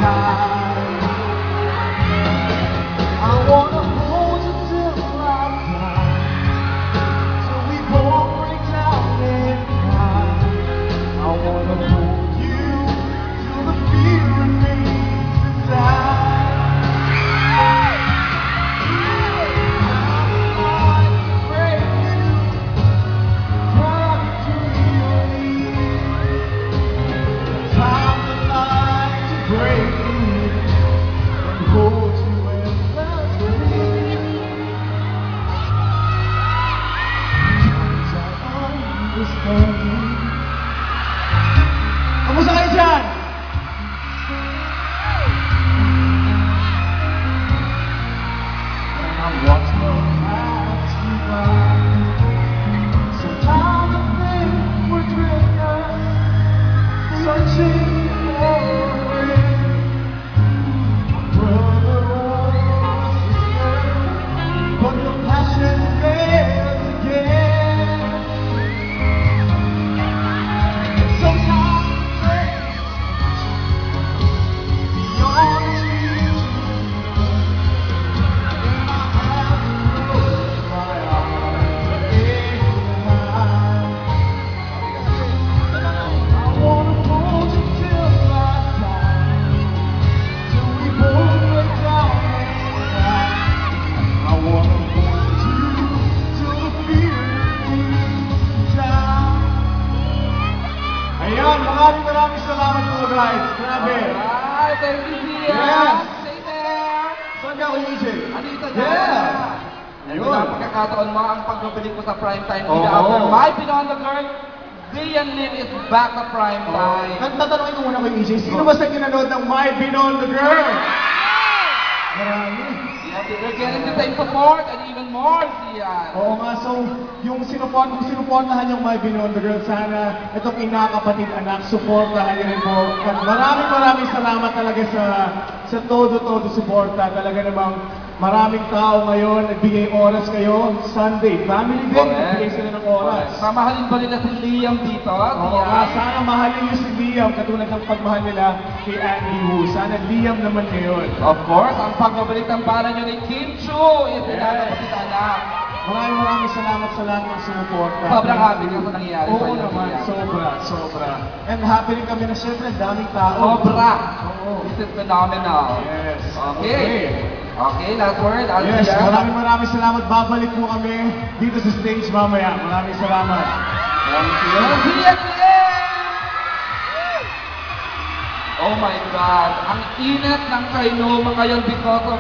high. I wanna hold you till I die, till we both break down and cry. I wanna hold you till the fear remains inside. I'm afraid you cry to your knees. Time to lie to break you and hold you endlessly. Sometimes I understand you. Kamusta kayo dyan? And I'm watching you pass you by. Sometimes I think we're drifters, searching for a ring, a brother or a sister, but the passion fails again. Sometimes it takes beyond speech, and I have to close my eyes and hide. I wanna hold you till I die, till we both break down and cry. I wanna hold you till the fear remains inside. Ayan, maraming salamat po guys. Grabe. Alright, thank you, Zia. Yes. Stay there. Saan ka ako, EJ? Andito na. Yeah. Ito Ayun. na ang pagkakataon mo, ang pagbabalik mo sa primetime. Oo. After My Beyond the Girl, Zian Lim is back sa primetime. Nagtatanungin ko muna kay EJ, sino ba sa kinanood ng My Beyond the Girl? Marami. You're getting the same support and even more, Zian. Oo nga, so yung sinuportahan yung My Beyond the Girl, sana itong inakapatid anak, suportahan niyo rin po. At maraming salamat talaga sa todo suporta. Talaga namang maraming tao ngayon, nagbigay oras kayo. Sunday, family day, nagbigay sila ng oras. Mamahalin ba nila si Liam dito, Oo nga, Zian? sana mahalin niyo si Liam, katulad ng pagmahal nila kay Andy Wu. Sana Liam naman ngayon. Of course, ang pagbabalik ng para nyo ni Kim Chu is inakapatid anak. Maraming salamat sa lahat ng sumuporta. Sobrang happy ka sa nangyayari Oo sa'yo, naman, Zian. sobra. And happy rin kami na syempre, daming tao. Sobra. Oo. This is phenomenal. Yes. Okay. Okay, last word. Yes, maraming salamat. Babalik po kami dito sa stage mamaya. Maraming salamat. Thank you. Zian Lim! Oh my God, ang init ng kainoma ngayon because of